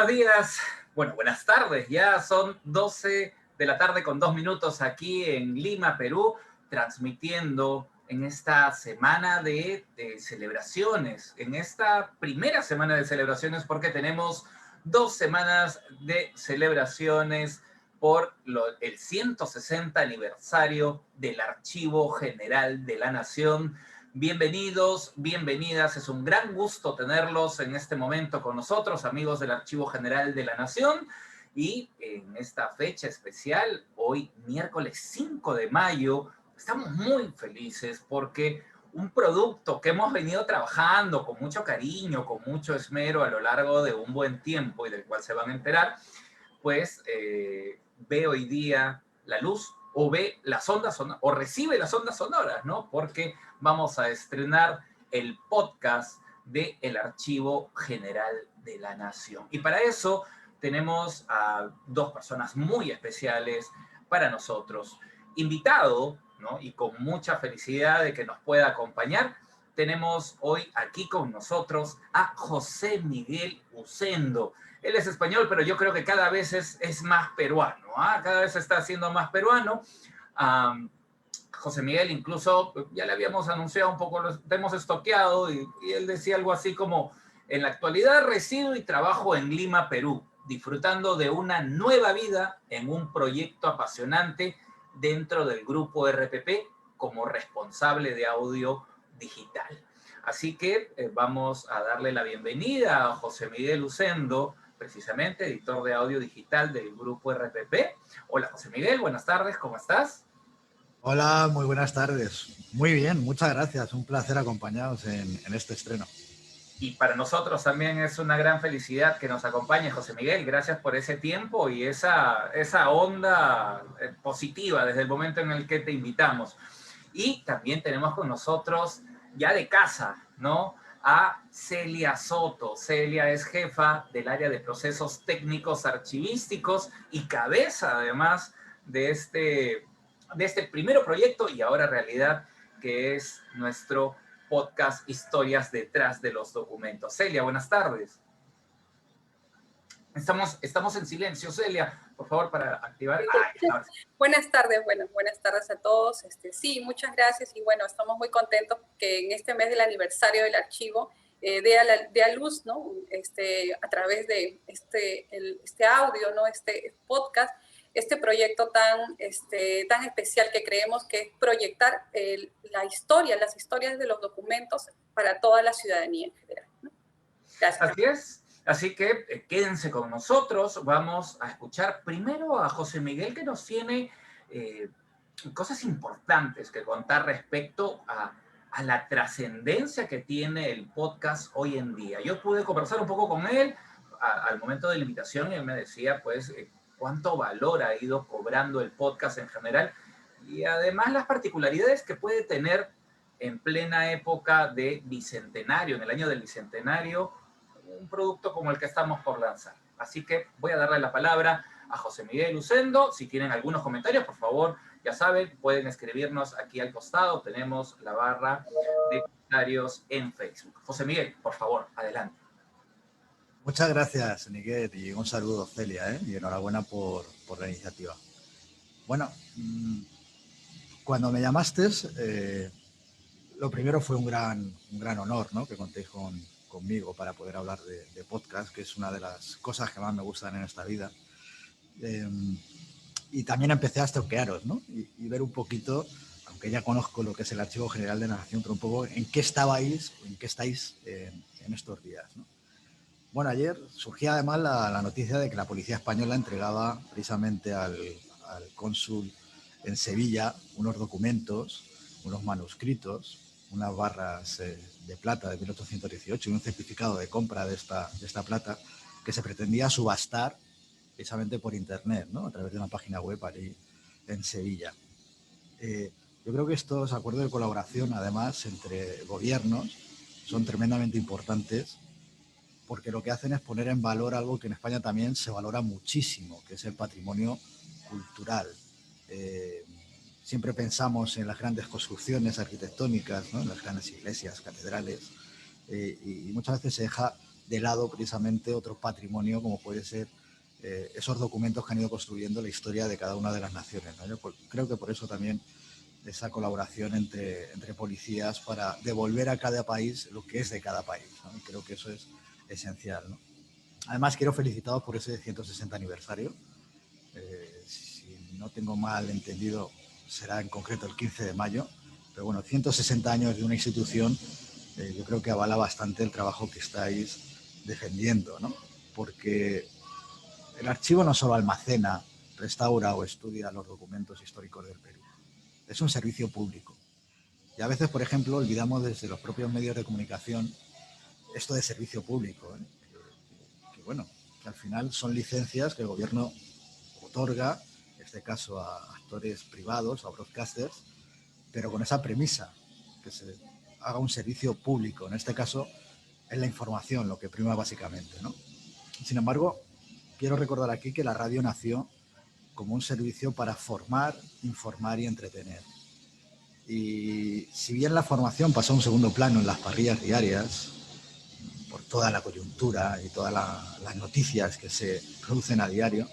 Buenos días, bueno, buenas tardes, ya son 12 de la tarde con 2 minutos aquí en Lima, Perú, transmitiendo en esta semana de celebraciones, en esta primera semana de celebraciones, porque tenemos 2 semanas de celebraciones por el 160 aniversario del Archivo General de la Nación. Bienvenidos, bienvenidas. Es un gran gusto tenerlos en este momento con nosotros, amigos del Archivo General de la Nación. Y en esta fecha especial, hoy miércoles 5 de mayo, estamos muy felices porque un producto que hemos venido trabajando con mucho cariño, con mucho esmero a lo largo de un buen tiempo y del cual se van a enterar, pues ve hoy día la luz o ve las ondas sonoras, o recibe las ondas sonoras, ¿no? Porque vamos a estrenar el podcast del Archivo General de la Nación. Y para eso tenemos a dos personas muy especiales para nosotros. Invitado, ¿no? Y con mucha felicidad de que nos pueda acompañar, tenemos hoy aquí con nosotros a José Miguel Ucendo. Él es español, pero yo creo que cada vez es más peruano, ¿ah? Cada vez se está haciendo más peruano. José Miguel incluso ya le habíamos anunciado un poco, lo hemos estoqueado y él decía algo así como: en la actualidad resido y trabajo en Lima, Perú, disfrutando de una nueva vida en un proyecto apasionante dentro del grupo RPP como responsable de audio digital. Así que vamos a darle la bienvenida a José Miguel Ucendo, precisamente editor de audio digital del grupo RPP. Hola José Miguel, buenas tardes, ¿cómo estás? Hola, muy buenas tardes. Muy bien, muchas gracias. Un placer acompañaros en este estreno. Y para nosotros también es una gran felicidad que nos acompañe José Miguel. Gracias por ese tiempo y esa onda positiva desde el momento en el que te invitamos. Y también tenemos con nosotros, ya de casa, ¿no?, a Celia Soto. Celia es jefa del área de procesos técnicos archivísticos y cabeza, además, de este primero proyecto y ahora realidad, que es nuestro podcast Historias detrás de los documentos. Celia, buenas tardes. Estamos en silencio, Celia, por favor, para activar. Buenas tardes, buenas tardes a todos. Sí, muchas gracias y bueno, estamos muy contentos que en este mes del aniversario del archivo dé a luz, ¿no? A través de este audio, ¿no? Este podcast, este proyecto tan especial que creemos que es proyectar las historias de los documentos para toda la ciudadanía en general, ¿no? Gracias. Así es. Así que quédense con nosotros. Vamos a escuchar primero a José Miguel, que nos tiene cosas importantes que contar respecto a la trascendencia que tiene el podcast hoy en día. Yo pude conversar un poco con él al momento de la invitación y él me decía, pues, cuánto valor ha ido cobrando el podcast en general y además las particularidades que puede tener en plena época de bicentenario, en el año del bicentenario, un producto como el que estamos por lanzar. Así que voy a darle la palabra a José Miguel Ucendo. Si tienen algunos comentarios, por favor, ya saben, pueden escribirnos aquí al costado. Tenemos la barra de comentarios en Facebook. José Miguel, por favor, adelante. Muchas gracias, Miguel, y un saludo, Celia, y enhorabuena por la iniciativa. Bueno, cuando me llamaste, lo primero fue un gran honor, ¿no?, que contéis conmigo para poder hablar de podcast, que es una de las cosas que más me gustan en esta vida. Y también empecé a stalkearos, ¿no?, y ver un poquito, aunque ya conozco lo que es el Archivo General de la Nación, pero un poco en qué estabais, en qué estáis en estos días, ¿no? Bueno, ayer surgía además la noticia de que la policía española entregaba precisamente al cónsul en Sevilla unos documentos, unos manuscritos, unas barras de plata de 1818 y un certificado de compra de esta plata que se pretendía subastar precisamente por internet, ¿no?, a través de una página web ahí en Sevilla. Yo creo que estos acuerdos de colaboración, además, entre gobiernos, son tremendamente importantes porque lo que hacen es poner en valor algo que en España también se valora muchísimo, que es el patrimonio cultural. Siempre pensamos en las grandes construcciones arquitectónicas, ¿no?, en las grandes iglesias, catedrales, y muchas veces se deja de lado precisamente otro patrimonio como puede ser esos documentos que han ido construyendo la historia de cada una de las naciones, ¿no? Yo creo que por eso también esa colaboración entre policías para devolver a cada país lo que es de cada país, ¿no? Y creo que eso es esencial, ¿no? Además, quiero felicitaros por ese 160 aniversario. Si no tengo mal entendido, será en concreto el 15 de mayo. Pero bueno, 160 años de una institución, yo creo que avala bastante el trabajo que estáis defendiendo, ¿no? Porque el archivo no solo almacena, restaura o estudia los documentos históricos del Perú. Es un servicio público. Y a veces, por ejemplo, olvidamos desde los propios medios de comunicación esto de servicio público, ¿eh? Que bueno, que al final son licencias que el gobierno otorga, en este caso a actores privados, a broadcasters, pero con esa premisa, que se haga un servicio público. En este caso, es la información lo que prima básicamente, ¿no? Sin embargo, quiero recordar aquí que la radio nació como un servicio para formar, informar y entretener. Y si bien la formación pasó a un segundo plano en las parrillas diarias, por toda la coyuntura y todas las noticias que se producen a diario,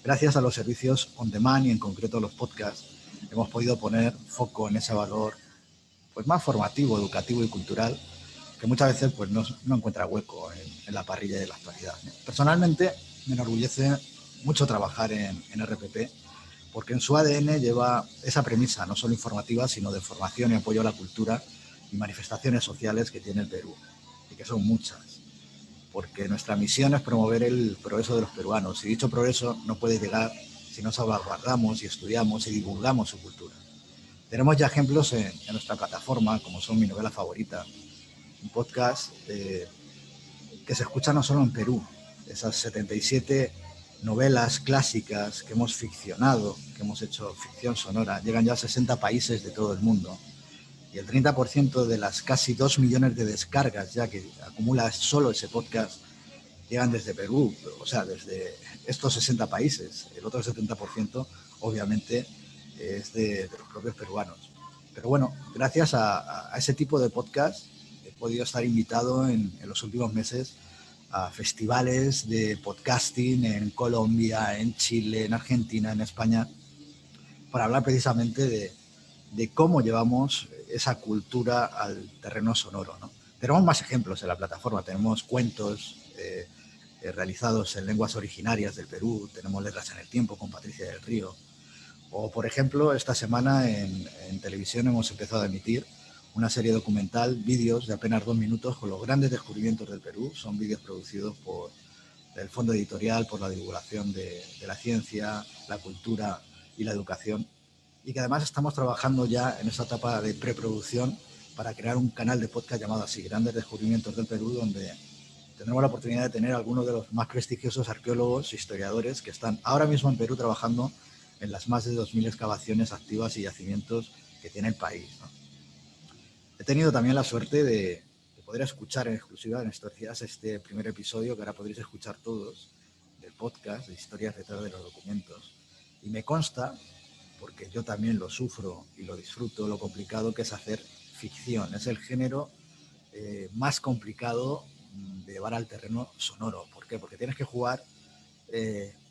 gracias a los servicios on demand y en concreto los podcasts, hemos podido poner foco en ese valor pues más formativo, educativo y cultural que muchas veces pues no encuentra hueco en la parrilla de la actualidad. Personalmente me enorgullece mucho trabajar en RPP porque en su ADN lleva esa premisa no solo informativa sino de formación y apoyo a la cultura y manifestaciones sociales que tiene el Perú y que son muchas, porque nuestra misión es promover el progreso de los peruanos y dicho progreso no puede llegar si no salvaguardamos y estudiamos y divulgamos su cultura. Tenemos ya ejemplos en nuestra plataforma, como son Mi Novela Favorita, un podcast que se escucha no solo en Perú, esas 77 novelas clásicas que hemos ficcionado, que hemos hecho ficción sonora, llegan ya a 60 países de todo el mundo. Y el 30% de las casi 2 millones de descargas ya que acumula solo ese podcast llegan desde Perú, o sea, desde estos 60 países. El otro 70% obviamente es de los propios peruanos. Pero bueno, gracias a ese tipo de podcast he podido estar invitado en los últimos meses a festivales de podcasting en Colombia, en Chile, en Argentina, en España, para hablar precisamente de cómo llevamos esa cultura al terreno sonoro, ¿no? Tenemos más ejemplos en la plataforma, tenemos cuentos realizados en lenguas originarias del Perú, tenemos Letras en el Tiempo con Patricia del Río, o por ejemplo esta semana en televisión hemos empezado a emitir una serie documental, vídeos de apenas 2 minutos con los grandes descubrimientos del Perú. Son vídeos producidos por el Fondo Editorial, por la divulgación de la ciencia, la cultura y la educación, y que además estamos trabajando ya en esta etapa de preproducción para crear un canal de podcast llamado así, Grandes Descubrimientos del Perú, donde tendremos la oportunidad de tener algunos de los más prestigiosos arqueólogos e historiadores que están ahora mismo en Perú trabajando en las más de 2.000 excavaciones activas y yacimientos que tiene el país, ¿no? He tenido también la suerte de poder escuchar en exclusiva en estos días este primer episodio que ahora podréis escuchar todos del podcast de Historias detrás de los documentos. Y me consta, porque yo también lo sufro y lo disfruto, lo complicado que es hacer ficción. Es el género más complicado de llevar al terreno sonoro. ¿Por qué? Porque tienes que jugar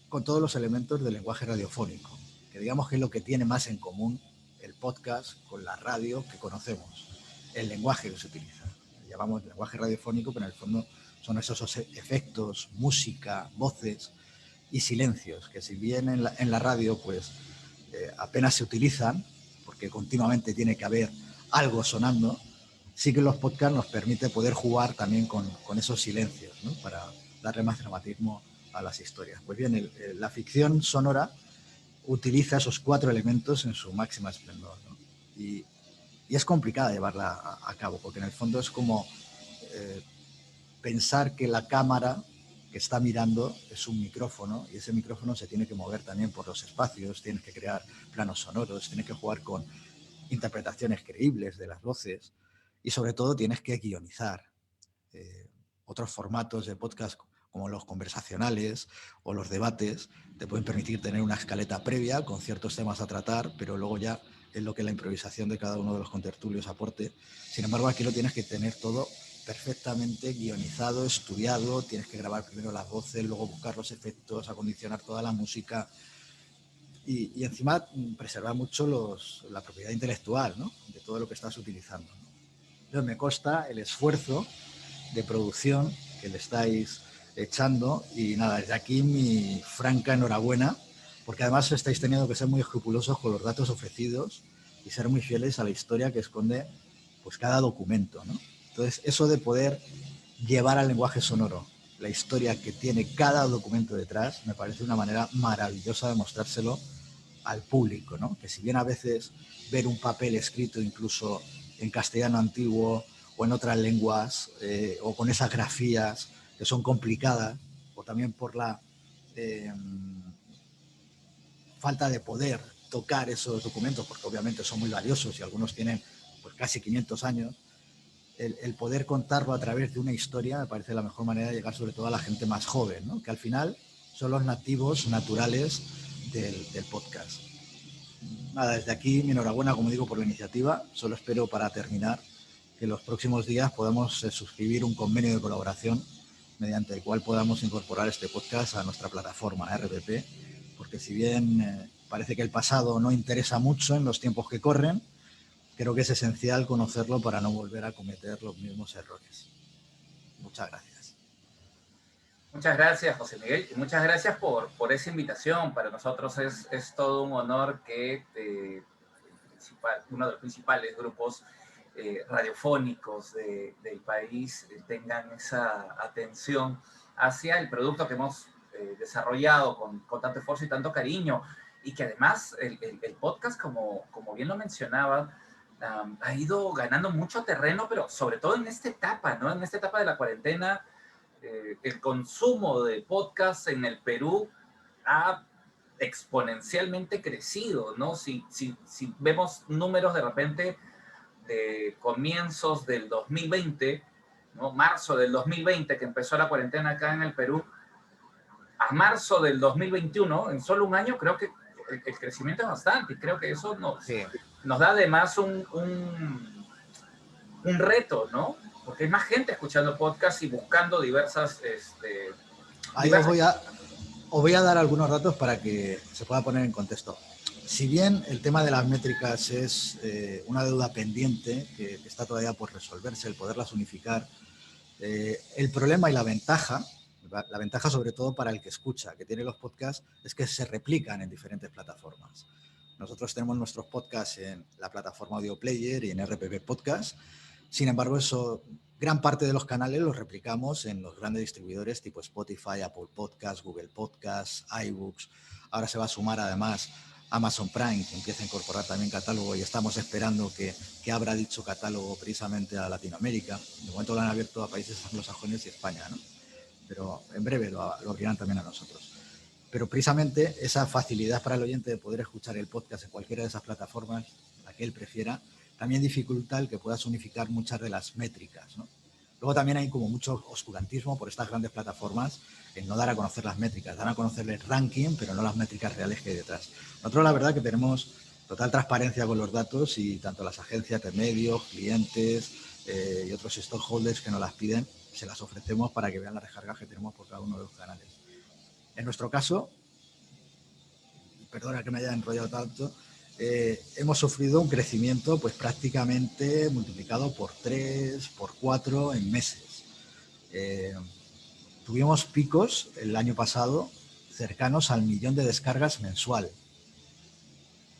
con todos los elementos del lenguaje radiofónico, que digamos que es lo que tiene más en común el podcast con la radio que conocemos, el lenguaje que se utiliza. Le llamamos lenguaje radiofónico, pero en el fondo son esos efectos, música, voces y silencios, que si bien en la radio pues apenas se utilizan, porque continuamente tiene que haber algo sonando, sí que los podcasts nos permite poder jugar también con esos silencios, ¿no? Para darle más dramatismo a las historias. Pues bien, la ficción sonora utiliza esos 4 elementos en su máxima esplendor, ¿no? Y es complicada llevarla a cabo, porque en el fondo es como pensar que la cámara que está mirando es un micrófono y ese micrófono se tiene que mover también por los espacios, tienes que crear planos sonoros, tienes que jugar con interpretaciones creíbles de las voces y sobre todo tienes que guionizar. Otros formatos de podcast como los conversacionales o los debates te pueden permitir tener una escaleta previa con ciertos temas a tratar, pero luego ya es lo que la improvisación de cada uno de los contertulios aporte. Sin embargo, aquí lo tienes que tener todo perfectamente guionizado, estudiado, tienes que grabar primero las voces, luego buscar los efectos, acondicionar toda la música y encima preservar mucho la propiedad intelectual, ¿no? De todo lo que estás utilizando, ¿no? Entonces me consta el esfuerzo de producción que le estáis echando y nada, desde aquí mi franca enhorabuena, porque además estáis teniendo que ser muy escrupulosos con los datos ofrecidos y ser muy fieles a la historia que esconde pues cada documento, ¿no? Entonces eso de poder llevar al lenguaje sonoro la historia que tiene cada documento detrás me parece una manera maravillosa de mostrárselo al público, ¿no? Que si bien a veces ver un papel escrito incluso en castellano antiguo o en otras lenguas o con esas grafías que son complicadas o también por la falta de poder tocar esos documentos, porque obviamente son muy valiosos y algunos tienen pues casi 500 años, el poder contarlo a través de una historia me parece la mejor manera de llegar sobre todo a la gente más joven, ¿no? Que al final son los nativos naturales del podcast. Nada, desde aquí mi enhorabuena, como digo, por la iniciativa. Solo espero, para terminar, que en los próximos días podamos suscribir un convenio de colaboración mediante el cual podamos incorporar este podcast a nuestra plataforma RPP, porque si bien parece que el pasado no interesa mucho en los tiempos que corren, creo que es esencial conocerlo para no volver a cometer los mismos errores. Muchas gracias. Muchas gracias, José Miguel, y muchas gracias por esa invitación. Para nosotros es todo un honor que uno de los principales grupos radiofónicos del país tengan esa atención hacia el producto que hemos desarrollado con tanto esfuerzo y tanto cariño, y que además el podcast, como bien lo mencionaba, ha ido ganando mucho terreno, pero sobre todo en esta etapa, ¿no? En esta etapa de la cuarentena, el consumo de podcast en el Perú ha exponencialmente crecido, ¿no? Si vemos números de repente de comienzos del 2020, ¿no? Marzo del 2020, que empezó la cuarentena acá en el Perú, a marzo del 2021, en solo un año, creo que el crecimiento es bastante, y creo que eso nos da además un reto, porque hay más gente escuchando podcasts y buscando diversas... Ahí os voy a dar algunos datos para que se pueda poner en contexto. Si bien el tema de las métricas es una deuda pendiente que está todavía por resolverse, el poderlas unificar, el problema y la ventaja sobre todo para el que escucha, que tiene los podcasts, es que se replican en diferentes plataformas. Nosotros tenemos nuestros podcasts en la plataforma Audio Player y en RPP Podcast. Sin embargo, gran parte de los canales los replicamos en los grandes distribuidores tipo Spotify, Apple Podcasts, Google Podcasts, iBooks. Ahora se va a sumar además Amazon Prime, que empieza a incorporar también catálogo, y estamos esperando que abra dicho catálogo precisamente a Latinoamérica. De momento lo han abierto a países anglosajones y España, ¿no? Pero en breve lo abrirán también a nosotros. Pero precisamente esa facilidad para el oyente de poder escuchar el podcast en cualquiera de esas plataformas, la que él prefiera, también dificulta el que puedas unificar muchas de las métricas, ¿no? Luego también hay como mucho oscurantismo por estas grandes plataformas en no dar a conocer las métricas, dan a conocer el ranking, pero no las métricas reales que hay detrás. Nosotros la verdad que tenemos total transparencia con los datos y tanto las agencias de medios, clientes y otros stakeholders que nos las piden, se las ofrecemos para que vean las descargas que tenemos por cada uno de los canales. En nuestro caso, perdona que me haya enrollado tanto, hemos sufrido un crecimiento pues prácticamente multiplicado por 3, por 4 en meses. Tuvimos picos el año pasado cercanos al 1.000.000 de descargas mensual,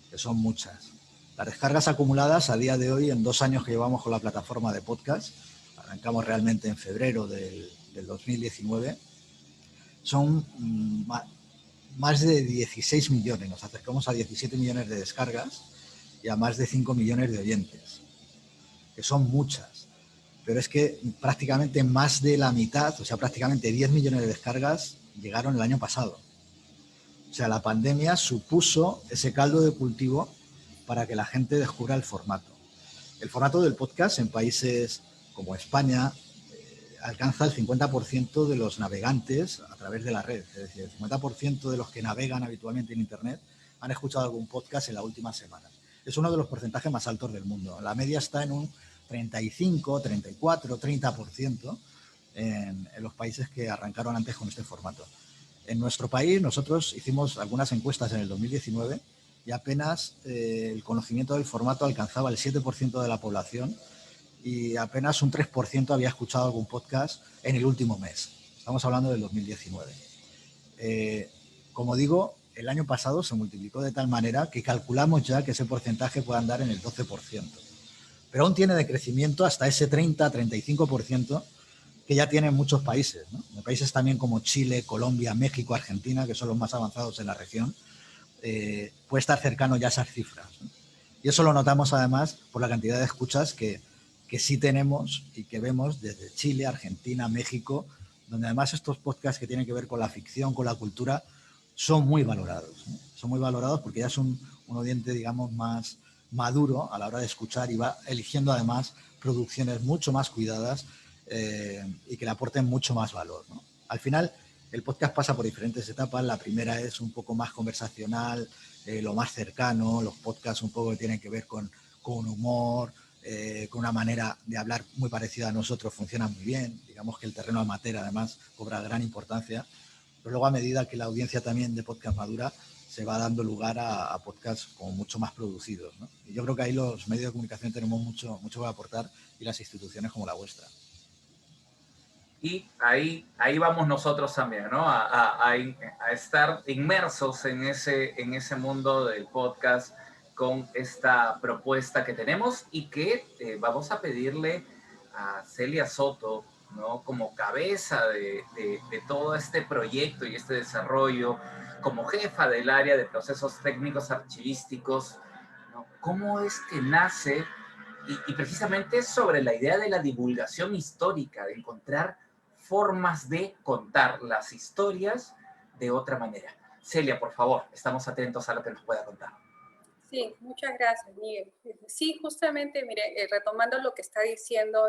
que son muchas. Las descargas acumuladas a día de hoy, en 2 años que llevamos con la plataforma de podcast, arrancamos realmente en febrero del 2019, son más de 16 millones, nos acercamos a 17 millones de descargas y a más de 5 millones de oyentes, que son muchas, pero es que prácticamente más de la mitad, o sea, prácticamente 10 millones de descargas llegaron el año pasado. O sea, la pandemia supuso ese caldo de cultivo para que la gente descubra el formato. El formato del podcast en países como España alcanza el 50% de los navegantes a través de la red. Es decir, el 50% de los que navegan habitualmente en Internet han escuchado algún podcast en la última semana. Es uno de los porcentajes más altos del mundo. La media está en un 35, 34, 30% en los países que arrancaron antes con este formato. En nuestro país nosotros hicimos algunas encuestas en el 2019 y apenas el conocimiento del formato alcanzaba el 7% de la población y apenas un 3% había escuchado algún podcast en el último mes. Estamos hablando del 2019. Como digo, el año pasado se multiplicó de tal manera que calculamos ya que ese porcentaje puede andar en el 12%. Pero aún tiene de crecimiento hasta ese 30-35% que ya tienen muchos países, ¿no? Países también como Chile, Colombia, México, Argentina, que son los más avanzados en la región, puede estar cercano ya a esas cifras, ¿no? Y eso lo notamos además por la cantidad de escuchas que sí tenemos y que vemos desde Chile, Argentina, México, donde además estos podcasts que tienen que ver con la ficción, con la cultura, son muy valorados, ¿no? Son muy valorados porque ya es un oyente, digamos, más maduro a la hora de escuchar y va eligiendo además producciones mucho más cuidadas y que le aporten mucho más valor, ¿no? Al final, el podcast pasa por diferentes etapas. La primera es un poco más conversacional, lo más cercano, los podcasts un poco que tienen que ver con humor, con una manera de hablar muy parecida a nosotros, funcionan muy bien. Digamos que el terreno amateur además cobra gran importancia. Pero luego a medida que la audiencia también de podcast madura, se va dando lugar a podcasts como mucho más producidos, ¿no? Y yo creo que ahí los medios de comunicación tenemos mucho que aportar y las instituciones como la vuestra. Y ahí vamos nosotros también, ¿no? A estar inmersos en ese mundo del podcast con esta propuesta que tenemos y que vamos a pedirle a Celia Soto, ¿no? Como cabeza de todo este proyecto y este desarrollo, como jefa del área de procesos técnicos archivísticos, ¿no? ¿Cómo es que nace? Y precisamente sobre la idea de la divulgación histórica, de encontrar formas de contar las historias de otra manera. Celia, por favor, estamos atentos a lo que nos pueda contar. Sí, muchas gracias, Miguel. Sí, justamente, mire, retomando lo que está diciendo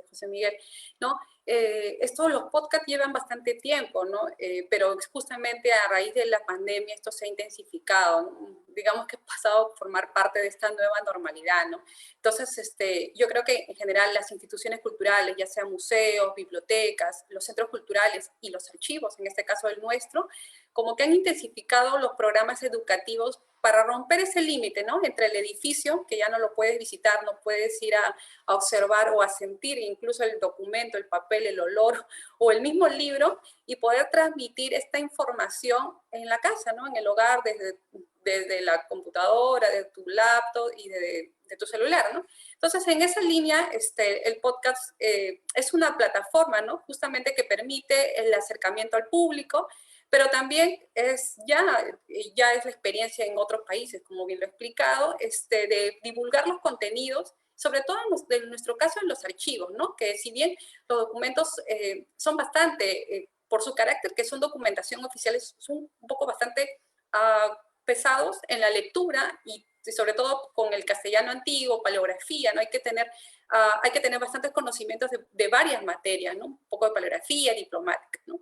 José Miguel, ¿no? Los podcasts llevan bastante tiempo, ¿no? Pero justamente a raíz de la pandemia esto se ha intensificado, ¿no? Digamos que ha pasado a formar parte de esta nueva normalidad, ¿no? Entonces, yo creo que en general las instituciones culturales, ya sean museos, bibliotecas, los centros culturales y los archivos, en este caso el nuestro, como que han intensificado los programas educativos para romper ese límite, ¿no? Entre el edificio, que ya no lo puedes visitar, no puedes ir a observar o a sentir, incluso el documento, el papel, el olor o el mismo libro, y poder transmitir esta información en la casa, ¿no? En el hogar, desde la computadora, de tu laptop y de tu celular, ¿no? Entonces, en esa línea, el podcast es una plataforma, ¿no? Justamente que permite el acercamiento al público, pero también ya es la experiencia en otros países, como bien lo he explicado, de divulgar los contenidos, sobre todo en nuestro caso en los archivos, ¿no? Que si bien los documentos son bastante, por su carácter, que son documentación oficiales, son un poco bastante pesados en la lectura y sobre todo con el castellano antiguo, paleografía, ¿no? Hay que tener bastantes conocimientos de varias materias, ¿no? Un poco de paleografía, diplomática, ¿no?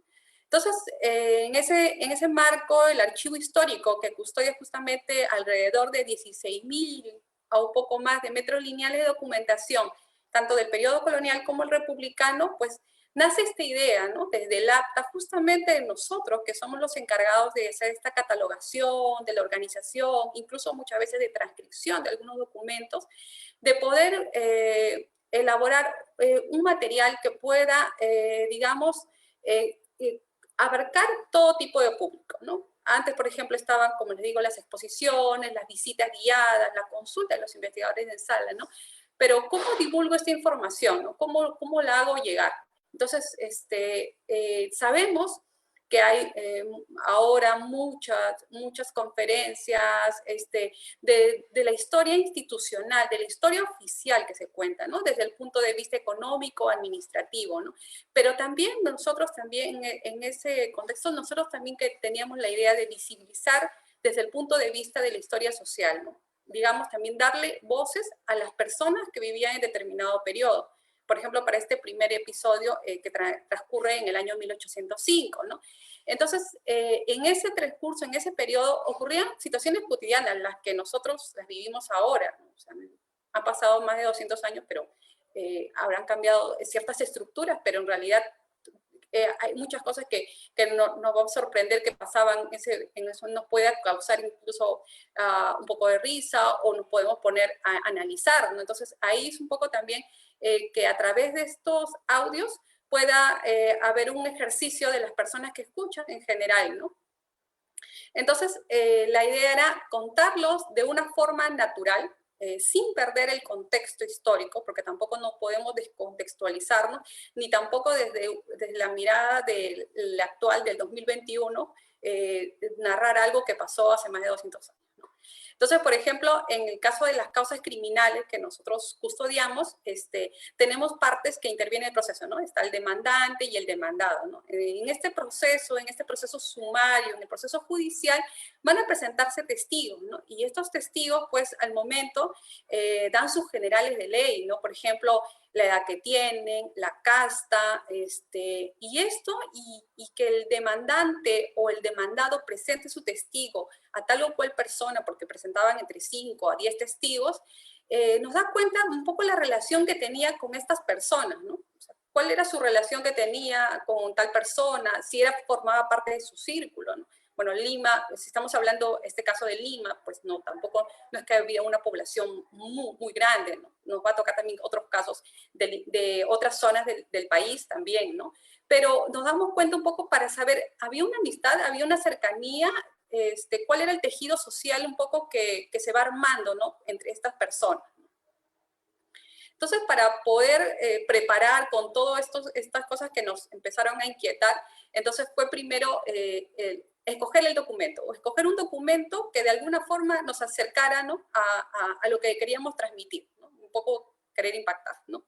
Entonces, en ese marco, el archivo histórico que custodia justamente alrededor de 16.000 a un poco más de metros lineales de documentación, tanto del periodo colonial como el republicano, pues nace esta idea, ¿no? Desde el APTA, justamente de nosotros, que somos los encargados de hacer esta catalogación, de la organización, incluso muchas veces de transcripción de algunos documentos, de poder elaborar un material que pueda, digamos, abarcar todo tipo de público, ¿no? Antes, por ejemplo, estaban, como les digo, las exposiciones, las visitas guiadas, la consulta de los investigadores en sala, ¿no? Pero ¿cómo divulgo esta información, ¿no? ¿Cómo la hago llegar? Entonces, sabemos que hay ahora muchas conferencias de la historia institucional, de la historia oficial que se cuenta, ¿no? Desde el punto de vista económico, administrativo, ¿no? Pero también nosotros también, en ese contexto, nosotros también que teníamos la idea de visibilizar desde el punto de vista de la historia social, ¿no? Digamos, también darle voces a las personas que vivían en determinado periodo. Por ejemplo, para este primer episodio que transcurre en el año 1805, ¿no? Entonces, en ese transcurso, en ese periodo, ocurrían situaciones cotidianas, las que nosotros las vivimos ahora, ¿no? O sea, han pasado más de 200 años, pero habrán cambiado ciertas estructuras, pero en realidad hay muchas cosas que nos va a sorprender que pasaban, en eso nos puede causar incluso un poco de risa o nos podemos poner a analizar, ¿no? Entonces ahí es un poco también que a través de estos audios pueda haber un ejercicio de las personas que escuchan en general, ¿no? Entonces, la idea era contarlos de una forma natural, sin perder el contexto histórico, porque tampoco no podemos descontextualizarnos, ni tampoco desde la mirada del actual, del 2021, narrar algo que pasó hace más de 200 años. Entonces, por ejemplo, en el caso de las causas criminales que nosotros custodiamos, tenemos partes que intervienen en el proceso, ¿no? Está el demandante y el demandado, ¿no? En este proceso sumario, en el proceso judicial, van a presentarse testigos, ¿no? Y estos testigos, pues, al momento, dan sus generales de ley, ¿no? Por ejemplo, la edad que tienen, la casta, y que el demandante o el demandado presente su testigo a tal o cual persona, porque presentaban entre 5 a 10 testigos, nos da cuenta un poco la relación que tenía con estas personas, ¿no? O sea, cuál era su relación que tenía con tal persona, si formaba parte de su círculo, ¿no? Bueno, Lima, si estamos hablando, este caso de Lima, pues no, tampoco, no es que había una población muy grande, ¿no? Nos va a tocar también otros casos de otras zonas del país también, ¿no? Pero nos damos cuenta un poco para saber, había una amistad, había una cercanía, cuál era el tejido social un poco que se va armando, ¿no? Entre estas personas. Entonces, para poder preparar con todas estas cosas que nos empezaron a inquietar, entonces fue primero escoger el documento, o escoger un documento que de alguna forma nos acercara, ¿no? a lo que queríamos transmitir, ¿no? Un poco querer impactar, ¿no?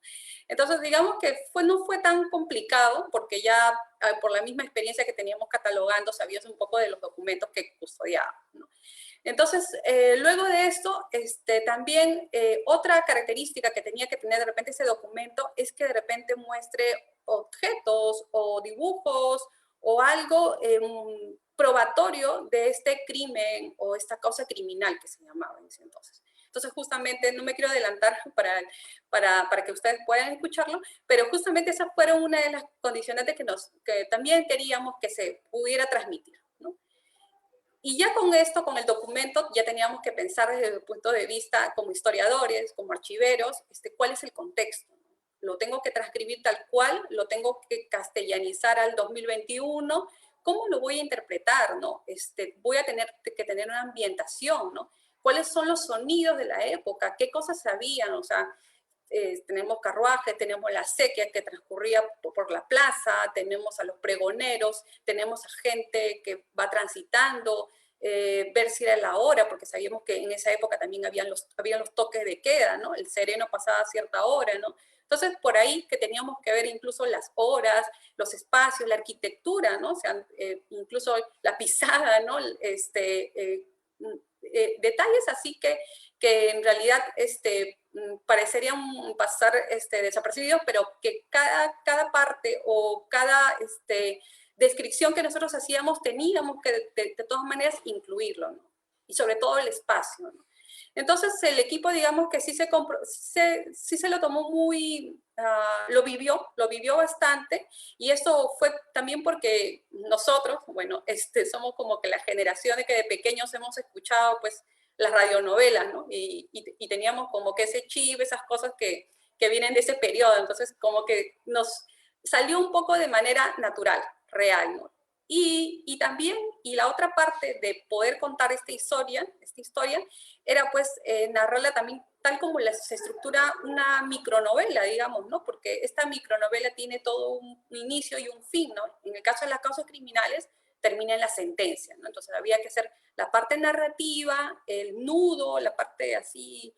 Entonces, digamos que no fue tan complicado, porque ya por la misma experiencia que teníamos catalogando, sabíamos un poco de los documentos que custodiábamos, ¿no? Entonces, luego de esto, también otra característica que tenía que tener de repente ese documento es que de repente muestre objetos o dibujos o algo probatorio de este crimen o esta causa criminal que se llamaba en ese entonces. Entonces, justamente, no me quiero adelantar para que ustedes puedan escucharlo, pero justamente esas fueron una de las condicionantes que también queríamos que se pudiera transmitir, ¿no? Y ya con esto, con el documento, ya teníamos que pensar desde el punto de vista como historiadores, como archiveros, cuál es el contexto. Lo tengo que transcribir tal cual, lo tengo que castellanizar al 2021, ¿cómo lo voy a interpretar, no? Voy a tener que tener una ambientación, ¿no? ¿Cuáles son los sonidos de la época? ¿Qué cosas sabían? O sea, tenemos carruajes, tenemos la sequía que transcurría por la plaza, tenemos a los pregoneros, tenemos a gente que va transitando, ver si era la hora, porque sabíamos que en esa época también habían los toques de queda, ¿no? El sereno pasaba a cierta hora, ¿no? Entonces, por ahí que teníamos que ver incluso las horas, los espacios, la arquitectura, ¿no? O sea, incluso la pisada, ¿no? Detalles así que en realidad parecerían pasar desapercibidos, pero que cada parte o cada descripción que nosotros hacíamos teníamos que de todas maneras incluirlo, ¿no? Y sobre todo el espacio, ¿no? Entonces el equipo, digamos que sí se lo tomó muy, lo vivió bastante, y esto fue también porque nosotros, bueno, somos como que la generación de que de pequeños hemos escuchado pues las radionovelas, ¿no? Y teníamos como que ese chip, esas cosas que vienen de ese periodo, entonces como que nos salió un poco de manera natural, real, ¿no? Y también, y la otra parte de poder contar esta historia era pues narrarla también tal como se estructura una micronovela, digamos, ¿no? Porque esta micronovela tiene todo un inicio y un fin, ¿no? En el caso de las causas criminales, termina en la sentencia, ¿no? Entonces había que hacer la parte narrativa, el nudo, la parte así,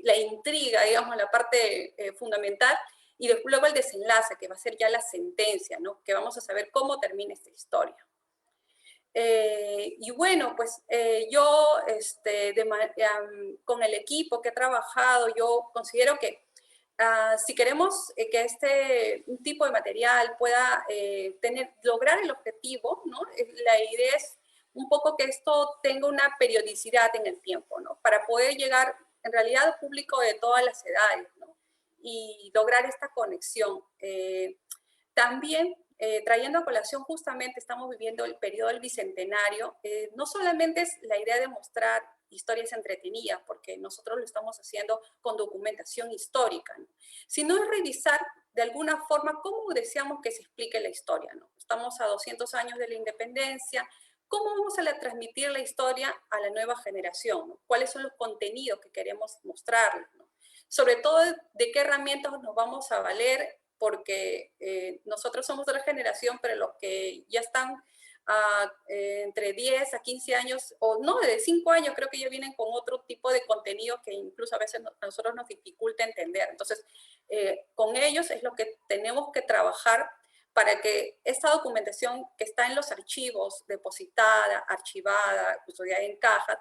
la intriga, digamos, la parte fundamental, y luego el desenlace, que va a ser ya la sentencia, ¿no? Que vamos a saber cómo termina esta historia. Y bueno, pues yo con el equipo que he trabajado, yo considero que si queremos que un tipo de material pueda lograr el objetivo, ¿no? La idea es un poco que esto tenga una periodicidad en el tiempo, ¿no? Para poder llegar en realidad al público de todas las edades, ¿no? y lograr esta conexión. También, trayendo a colación, justamente estamos viviendo el periodo del Bicentenario, no solamente es la idea de mostrar historias entretenidas, porque nosotros lo estamos haciendo con documentación histórica, ¿no? Sino es revisar de alguna forma cómo deseamos que se explique la historia, ¿no? Estamos a 200 años de la independencia. ¿Cómo vamos a transmitir la historia a la nueva generación, ¿no? ¿Cuáles son los contenidos que queremos mostrarles, ¿no? Sobre todo, de qué herramientas nos vamos a valer, porque nosotros somos otra generación, pero los que ya están entre 10 a 15 años, o no, de 5 años, creo que ya vienen con otro tipo de contenido que incluso a veces a nosotros nos dificulta entender. Entonces, con ellos es lo que tenemos que trabajar para que esta documentación que está en los archivos, depositada, archivada, custodiada en cajas,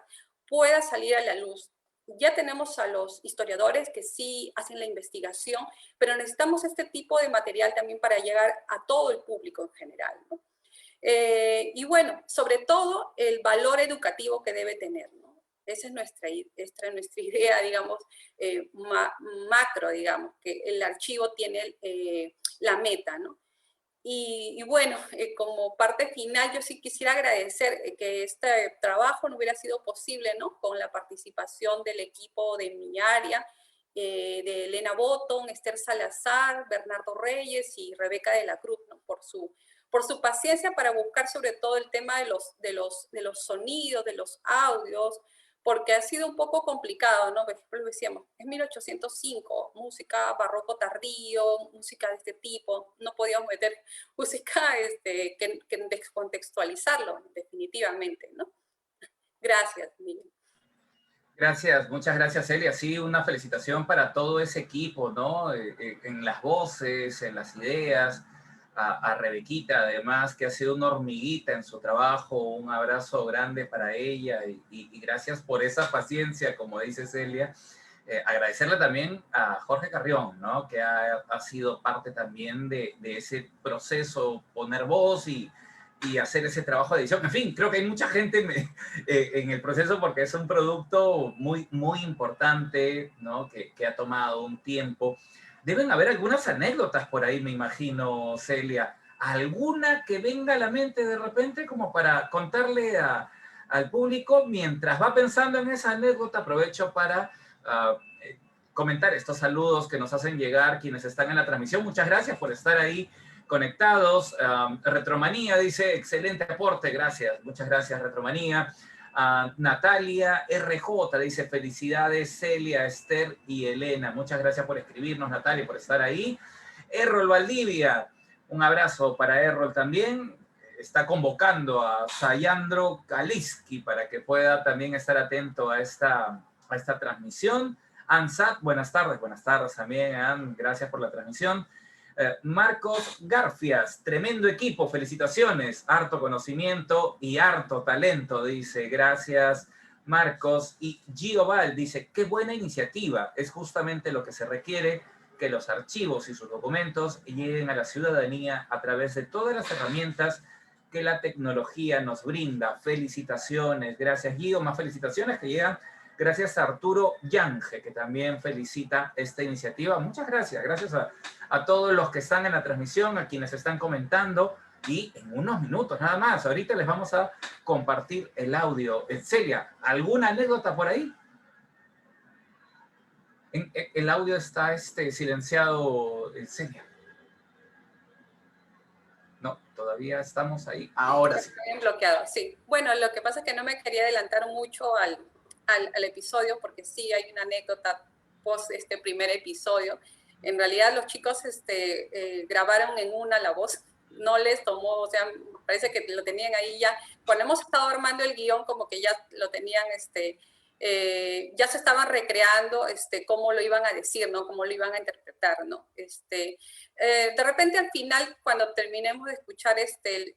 pueda salir a la luz. Ya tenemos a los historiadores que sí hacen la investigación, pero necesitamos este tipo de material también para llegar a todo el público en general, ¿no? Y bueno, sobre todo el valor educativo que debe tener, ¿no? Esa es nuestra idea, digamos, macro, digamos, que el archivo tiene la meta, ¿no? Y bueno, como parte final, yo sí quisiera agradecer que este trabajo no hubiera sido posible, ¿no? Con la participación del equipo de mi área, de Elena Botton, Esther Salazar, Bernardo Reyes y Rebeca de la Cruz, ¿no? Por su paciencia para buscar sobre todo el tema de los sonidos, de los audios, porque ha sido un poco complicado, ¿no? Por ejemplo, decíamos, es 1805, música barroco tardío, música de este tipo, no podíamos meter música que descontextualizarlo, definitivamente, ¿no? Gracias, Miguel. Gracias, muchas gracias, Celia. Sí, una felicitación para todo ese equipo, ¿no? En las voces, en las ideas, a Rebequita, además, que ha sido una hormiguita en su trabajo. Un abrazo grande para ella y gracias por esa paciencia, como dice Celia. Agradecerle también a Jorge Carrión, ¿no? Que ha sido parte también de ese proceso, poner voz y hacer ese trabajo de edición. En fin, creo que hay mucha gente en el proceso porque es un producto muy, muy importante, ¿no? Que ha tomado un tiempo. Deben haber algunas anécdotas por ahí, me imagino, Celia. ¿Alguna que venga a la mente de repente como para contarle al público? Mientras va pensando en esa anécdota, aprovecho para comentar estos saludos que nos hacen llegar quienes están en la transmisión. Muchas gracias por estar ahí conectados. Retromanía dice, excelente aporte, gracias. Muchas gracias, Retromanía. Natalia RJ dice, felicidades, Celia, Esther y Elena. Muchas gracias por escribirnos, Natalia, por estar ahí. Errol Valdivia, un abrazo para Errol también. Está convocando a Sayandro Kaliski para que pueda también estar atento a esta transmisión. Ansat, buenas tardes también, Ann, gracias por la transmisión. Marcos Garfias, tremendo equipo, felicitaciones, harto conocimiento y harto talento, dice, gracias Marcos. Y Gio Val dice, qué buena iniciativa, es justamente lo que se requiere, que los archivos y sus documentos lleguen a la ciudadanía a través de todas las herramientas que la tecnología nos brinda. Felicitaciones, gracias Gio, más felicitaciones que llegan gracias a Arturo Yange, que también felicita esta iniciativa. Muchas gracias, gracias a todos los que están en la transmisión, a quienes están comentando, y en unos minutos nada más, ahorita les vamos a compartir el audio. Celia, ¿alguna anécdota por ahí? El audio está silenciado, Celia. No, todavía estamos ahí. Ahora sí. Está bloqueado, sí. Bueno, lo que pasa es que no me quería adelantar mucho al episodio, porque sí hay una anécdota post este primer episodio. En realidad los chicos grabaron en una la voz, no les tomó, o sea, parece que lo tenían ahí ya. Cuando hemos estado armando el guión, como que ya lo tenían, ya se estaban recreando cómo lo iban a decir, ¿no? Cómo lo iban a interpretar, ¿no? De repente al final, cuando terminemos de escuchar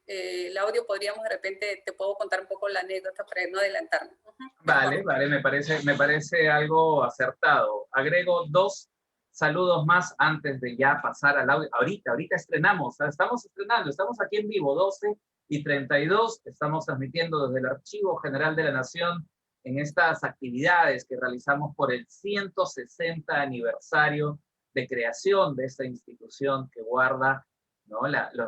el audio, podríamos de repente, te puedo contar un poco la anécdota para no adelantarme. Vale, me parece algo acertado. Agrego 2 saludos más antes de ya pasar al audio. Ahorita estrenamos, estamos estrenando, estamos aquí en vivo, 12:32, estamos transmitiendo desde el Archivo General de la Nación en estas actividades que realizamos por el 160 aniversario de creación de esta institución que guarda, ¿no?,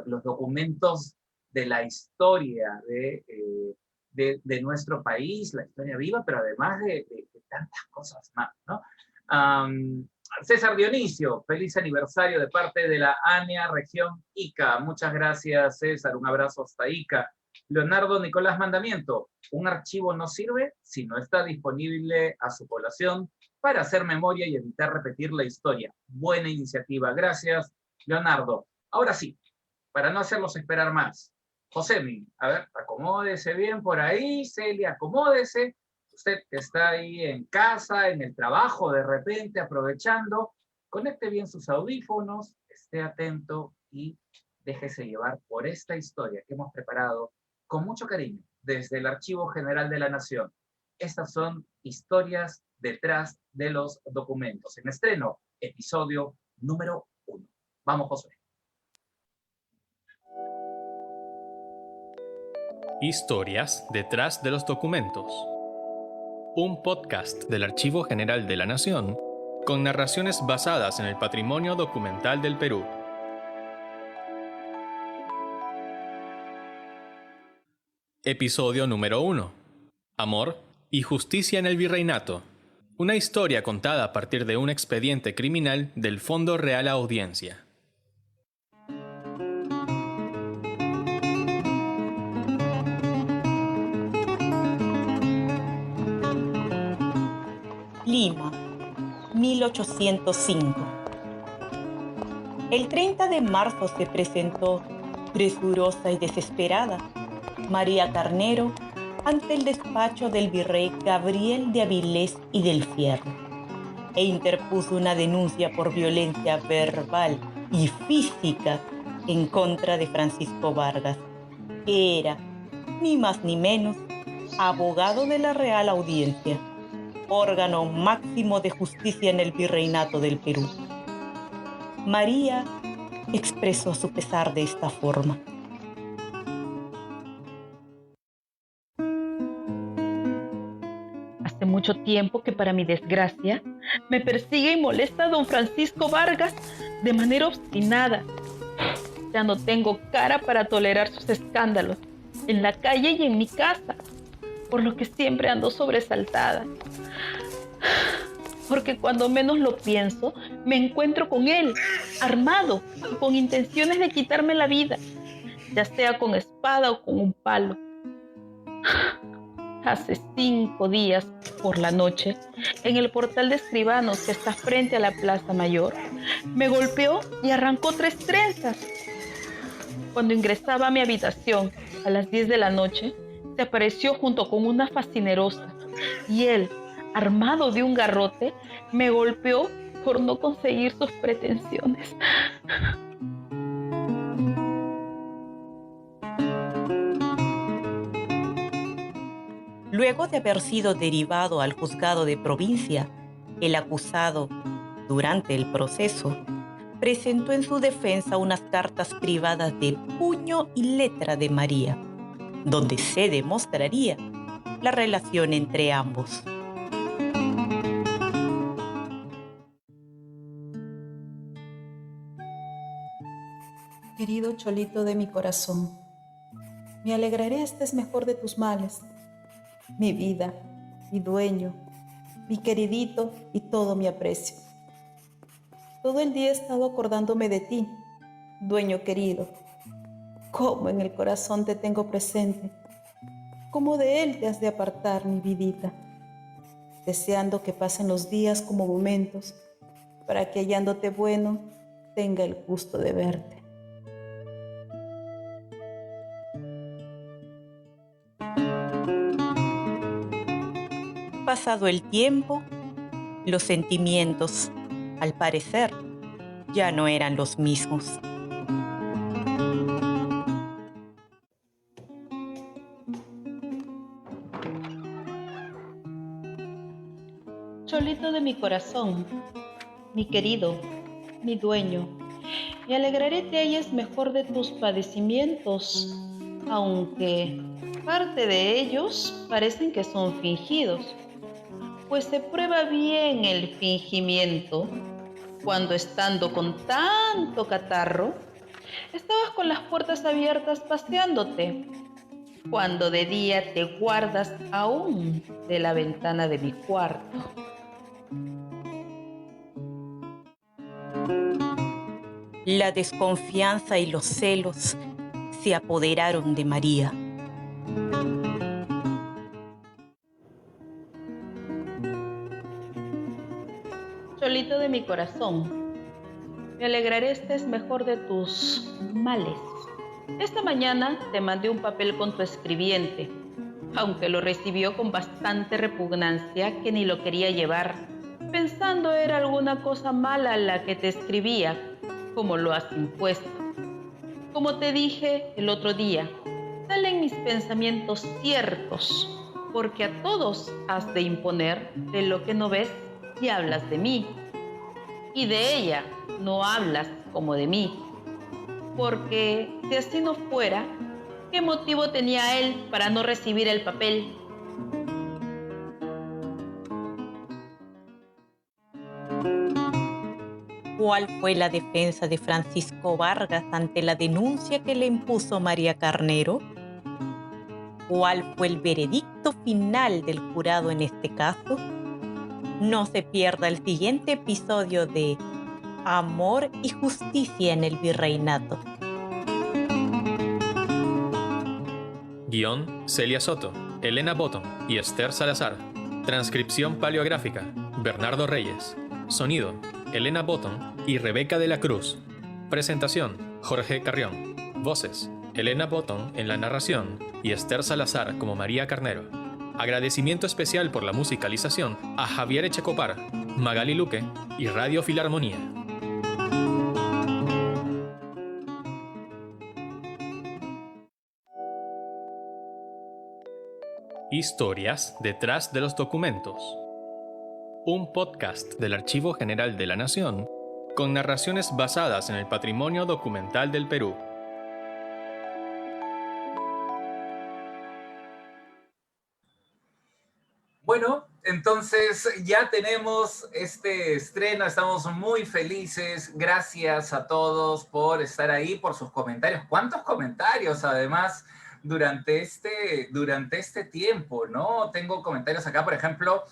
los documentos de la historia de nuestro país, la historia viva, pero además de tantas cosas más, ¿no? César Dionisio, feliz aniversario de parte de la ANEA Región Ica. Muchas gracias, César. Un abrazo hasta Ica. Leonardo Nicolás Mandamiento, un archivo no sirve si no está disponible a su población para hacer memoria y evitar repetir la historia. Buena iniciativa. Gracias, Leonardo. Ahora sí, para no hacerlos esperar más. Josemi, a ver, acomódese bien por ahí. Celia, acomódese. Usted que está ahí en casa, en el trabajo, de repente, aprovechando, conecte bien sus audífonos, esté atento y déjese llevar por esta historia que hemos preparado con mucho cariño desde el Archivo General de la Nación. Estas son historias detrás de los documentos. En estreno, episodio número 1. Vamos, José. Historias detrás de los documentos. Un podcast del Archivo General de la Nación con narraciones basadas en el patrimonio documental del Perú. Episodio número 1. Amor y justicia en el virreinato. Una historia contada a partir de un expediente criminal del Fondo Real Audiencia. Lima, 1805. El 30 de marzo se presentó, presurosa y desesperada, María Carnero ante el despacho del virrey Gabriel de Avilés y del Fierro e interpuso una denuncia por violencia verbal y física en contra de Francisco Vargas, que era, ni más ni menos, abogado de la Real Audiencia, órgano máximo de justicia en el virreinato del Perú. María expresó su pesar de esta forma. Hace mucho tiempo que, para mi desgracia, me persigue y molesta a don Francisco Vargas de manera obstinada. Ya no tengo cara para tolerar sus escándalos en la calle y en mi casa, por lo que siempre ando sobresaltada. Porque cuando menos lo pienso, me encuentro con él, armado, y con intenciones de quitarme la vida, ya sea con espada o con un palo. Hace 5 días, por la noche, en el portal de escribanos que está frente a la Plaza Mayor, me golpeó y arrancó 3 trenzas. Cuando ingresaba a mi habitación a las 10 de la noche, se apareció junto con una fascinerosa y él, armado de un garrote, me golpeó por no conseguir sus pretensiones. Luego de haber sido derivado al juzgado de provincia, el acusado, durante el proceso, presentó en su defensa unas cartas privadas de puño y letra de María, donde se demostraría la relación entre ambos. Querido cholito de mi corazón, me alegraré estés mejor de tus males. Mi vida, mi dueño, mi queridito y todo mi aprecio. Todo el día he estado acordándome de ti, dueño querido. Cómo en el corazón te tengo presente, cómo de él te has de apartar, mi vidita, deseando que pasen los días como momentos, para que hallándote bueno, tenga el gusto de verte. Pasado el tiempo, los sentimientos, al parecer, ya no eran los mismos. Cholito de mi corazón, mi querido, mi dueño, me alegraré te halles mejor de tus padecimientos, aunque parte de ellos parecen que son fingidos, pues se prueba bien el fingimiento cuando estando con tanto catarro, estabas con las puertas abiertas paseándote, cuando de día te guardas aún de la ventana de mi cuarto. La desconfianza y los celos se apoderaron de María. Cholito de mi corazón, me alegraré estés mejor de tus males. Esta mañana te mandé un papel con tu escribiente, aunque lo recibió con bastante repugnancia que ni lo quería llevar, pensando era alguna cosa mala la que te escribía, como lo has impuesto. Como te dije el otro día, salen mis pensamientos ciertos, porque a todos has de imponer de lo que no ves y hablas de mí, y de ella no hablas como de mí, porque si así no fuera, ¿qué motivo tenía él para no recibir el papel? ¿Cuál fue la defensa de Francisco Vargas ante la denuncia que le impuso María Carnero? ¿Cuál fue el veredicto final del jurado en este caso? No se pierda el siguiente episodio de Amor y Justicia en el Virreinato. Guión: Celia Soto, Elena Botton y Esther Salazar. Transcripción paleográfica: Bernardo Reyes. Sonido: Elena Botton y Rebeca de la Cruz. Presentación: Jorge Carrión. Voces: Elena Botton en la narración y Esther Salazar como María Carnero. Agradecimiento especial por la musicalización a Javier Echecopar, Magali Luque y Radio Filarmonía. Historias detrás de los documentos. Un podcast del Archivo General de la Nación con narraciones basadas en el patrimonio documental del Perú. Bueno, entonces ya tenemos este estreno, estamos muy felices. Gracias a todos por estar ahí, por sus comentarios. ¿Cuántos comentarios además durante este tiempo, no? Tengo comentarios acá, por ejemplo,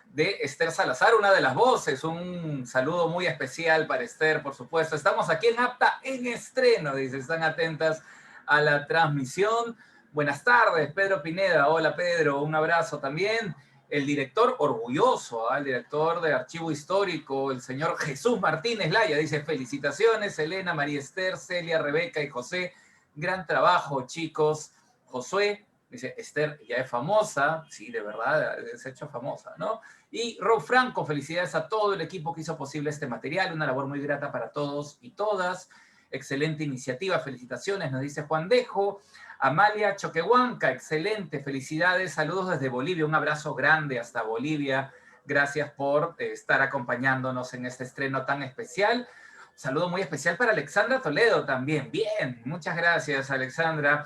de Esther Salazar, una de las voces. Un saludo muy especial para Esther, por supuesto. Estamos aquí en Apta en estreno, dice, están atentas a la transmisión. Buenas tardes, Pedro Pineda. Hola, Pedro, un abrazo también. El director orgulloso, el director de Archivo Histórico, el señor Jesús Martínez Laya, dice: felicitaciones, Elena, María Esther, Celia, Rebeca y José. Gran trabajo, chicos. Josué dice: Esther ya es famosa. Sí, de verdad, se ha hecho famosa, ¿no? Y Rob Franco: felicidades a todo el equipo que hizo posible este material. Una labor muy grata para todos y todas. Excelente iniciativa, felicitaciones, nos dice Juan Dejo. Amalia Choquehuanca: excelente, felicidades, saludos desde Bolivia, un abrazo grande hasta Bolivia, gracias por estar acompañándonos en este estreno tan especial. Un saludo muy especial para Alexandra Toledo también, bien, muchas gracias, Alexandra.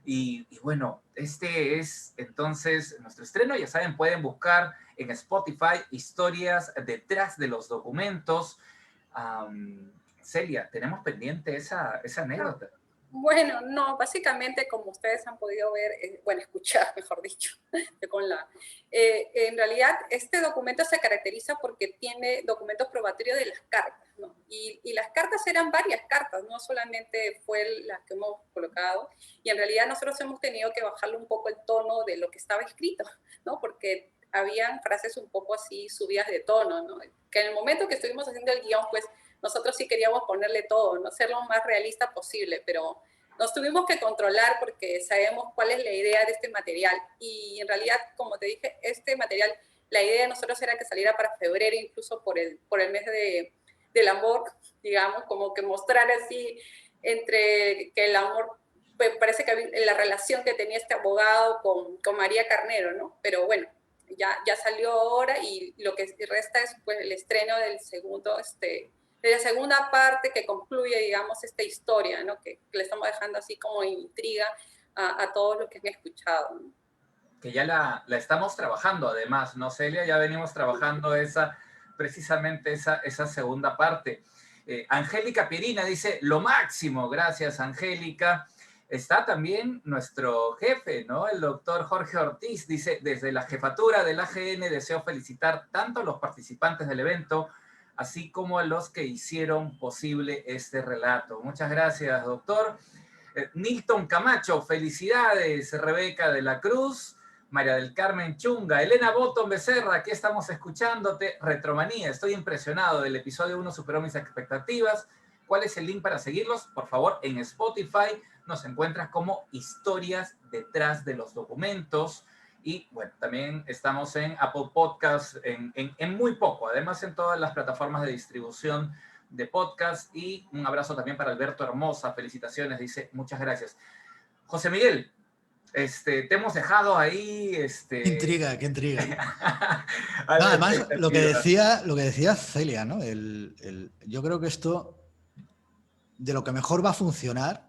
Y bueno, este es entonces nuestro estreno, ya saben, pueden buscar en Spotify historias detrás de los documentos. Celia, tenemos pendiente esa anécdota. Bueno, no, básicamente como ustedes han podido ver, bueno, escuchar, mejor dicho, en realidad este documento se caracteriza porque tiene documentos probatorios de las cartas, ¿no? Y las cartas eran varias cartas, no solamente fue las que hemos colocado, y en realidad nosotros hemos tenido que bajarle un poco el tono de lo que estaba escrito, ¿no? Porque habían frases un poco así subidas de tono, ¿no? Que en el momento que estuvimos haciendo el guión, pues nosotros sí queríamos ponerle todo, ¿no? Ser lo más realista posible, pero nos tuvimos que controlar porque sabemos cuál es la idea de este material. Y en realidad, como te dije, este material, la idea de nosotros era que saliera para febrero, incluso por el mes del amor, digamos, como que mostrar así entre que el amor, pues parece que la relación que tenía este abogado con María Carnero, ¿no? Pero bueno, ya salió ahora y lo que resta es pues el estreno del segundo, de la segunda parte que concluye, digamos, esta historia, ¿no? Que le estamos dejando así como intriga a todos los que han escuchado, ¿no? Que ya la estamos trabajando además, ¿no, Celia? Ya venimos trabajando esa precisamente esa segunda parte. Angélica Pirina dice, lo máximo, gracias Angélica. Está también nuestro jefe, ¿no? El doctor Jorge Ortiz dice, desde la jefatura del AGN deseo felicitar tanto a los participantes del evento, así como a los que hicieron posible este relato. Muchas gracias, doctor. Nilton Camacho, felicidades, Rebeca de la Cruz, María del Carmen Chunga, Elena Botton Becerra, aquí estamos escuchándote, Retromanía, estoy impresionado, del episodio 1 superó mis expectativas. ¿Cuál es el link para seguirlos? Por favor, en Spotify nos encuentras como Historias detrás de los documentos. Y bueno, también estamos en Apple Podcasts en muy poco, además en todas las plataformas de distribución de podcast. Y un abrazo también para Alberto Hermosa, felicitaciones, dice, muchas gracias. José Miguel, te hemos dejado ahí... Qué intriga, qué intriga. No, además, lo que decía Celia, ¿no? Yo creo que esto, de lo que mejor va a funcionar,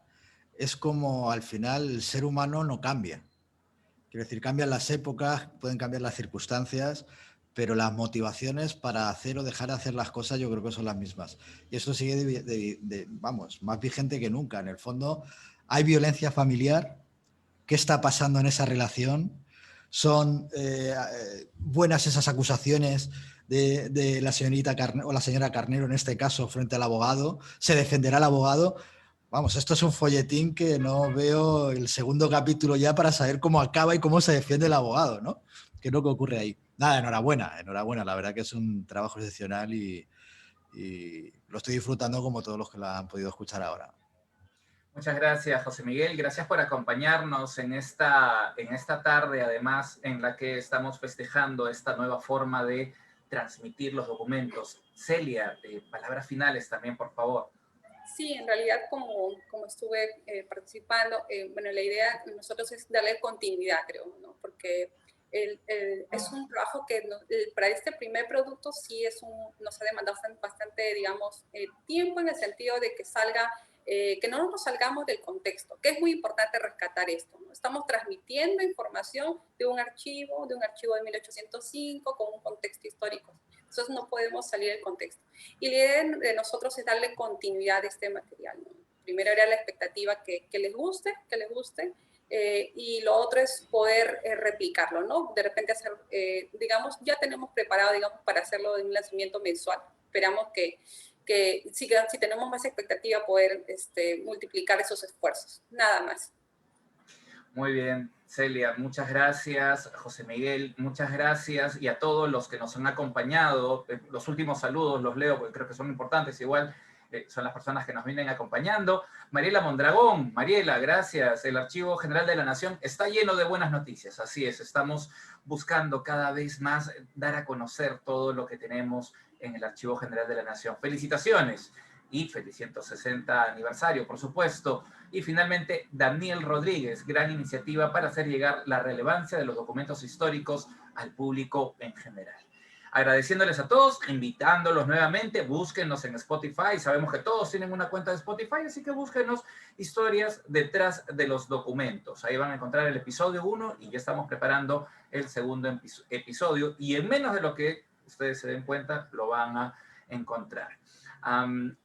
es como al final el ser humano no cambia. Quiero decir, cambian las épocas, pueden cambiar las circunstancias, pero las motivaciones para hacer o dejar de hacer las cosas yo creo que son las mismas. Y esto sigue, vamos, más vigente que nunca. En el fondo, hay violencia familiar. ¿Qué está pasando en esa relación? ¿Son buenas esas acusaciones de la señorita Carnero, o la señora Carnero en este caso, frente al abogado? ¿Se defenderá el abogado? Vamos, esto es un folletín que no veo el segundo capítulo ya para saber cómo acaba y cómo se defiende el abogado, ¿no? ¿Qué es lo que ocurre ahí? Nada, enhorabuena, la verdad que es un trabajo excepcional y lo estoy disfrutando como todos los que lo han podido escuchar ahora. Muchas gracias, José Miguel. Gracias por acompañarnos en esta tarde, además, en la que estamos festejando esta nueva forma de transmitir los documentos. Celia, palabras finales también, por favor. Sí, en realidad, como estuve participando, bueno, la idea de nosotros es darle continuidad, creo, ¿no? Porque es un trabajo que para este primer producto sí nos ha demandado bastante, digamos, tiempo, en el sentido de que salga, que no nos salgamos del contexto, que es muy importante rescatar esto, ¿no? Estamos transmitiendo información de un archivo de 1805 con un contexto histórico. Entonces no podemos salir del contexto. Y la idea de nosotros es darle continuidad a este material, ¿no? Primero era la expectativa que les guste, y lo otro es poder replicarlo, ¿no? De repente hacer, digamos, ya tenemos preparado, digamos, para hacerlo en un lanzamiento mensual. Esperamos que si tenemos más expectativa, poder multiplicar esos esfuerzos. Nada más. Muy bien, Celia, muchas gracias. José Miguel, muchas gracias. Y a todos los que nos han acompañado, los últimos saludos los leo porque creo que son importantes, igual son las personas que nos vienen acompañando. Mariela Mondragón, Mariela, gracias. El Archivo General de la Nación está lleno de buenas noticias, así es. Estamos buscando cada vez más dar a conocer todo lo que tenemos en el Archivo General de la Nación. Felicitaciones. Y feliz 160 aniversario, por supuesto. Y finalmente, Daniel Rodríguez, gran iniciativa para hacer llegar la relevancia de los documentos históricos al público en general. Agradeciéndoles a todos, invitándolos nuevamente, búsquenos en Spotify. Sabemos que todos tienen una cuenta de Spotify, así que búsquenos Historias detrás de los documentos. Ahí van a encontrar el episodio 1 y ya estamos preparando el segundo episodio. Y en menos de lo que ustedes se den cuenta, lo van a encontrar.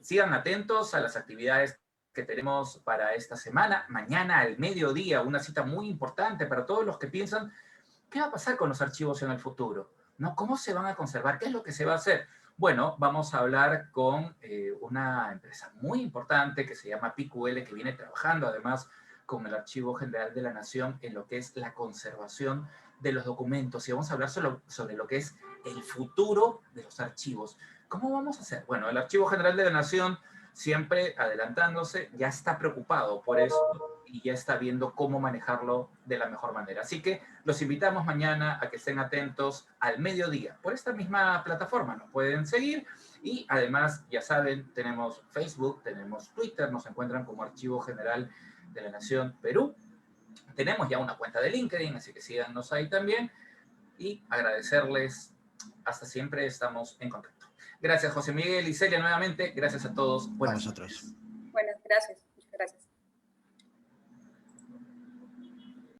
Sigan atentos a las actividades que tenemos para esta semana. Mañana al mediodía, una cita muy importante para todos los que piensan, ¿qué va a pasar con los archivos en el futuro? ¿No? ¿Cómo se van a conservar? ¿Qué es lo que se va a hacer? Bueno, vamos a hablar con una empresa muy importante que se llama PQL, que viene trabajando además con el Archivo General de la Nación en lo que es la conservación de los documentos. Y vamos a hablar sobre lo que es el futuro de los archivos. ¿Cómo vamos a hacer? Bueno, el Archivo General de la Nación, siempre adelantándose, ya está preocupado por eso y ya está viendo cómo manejarlo de la mejor manera. Así que los invitamos mañana a que estén atentos al mediodía. Por esta misma plataforma nos pueden seguir y además, ya saben, tenemos Facebook, tenemos Twitter, nos encuentran como Archivo General de la Nación Perú. Tenemos ya una cuenta de LinkedIn, así que síganos ahí también y agradecerles. Hasta siempre, estamos en contacto. Gracias, José Miguel y Celia, nuevamente. Gracias a todos. Buenas noches. Buenas, gracias.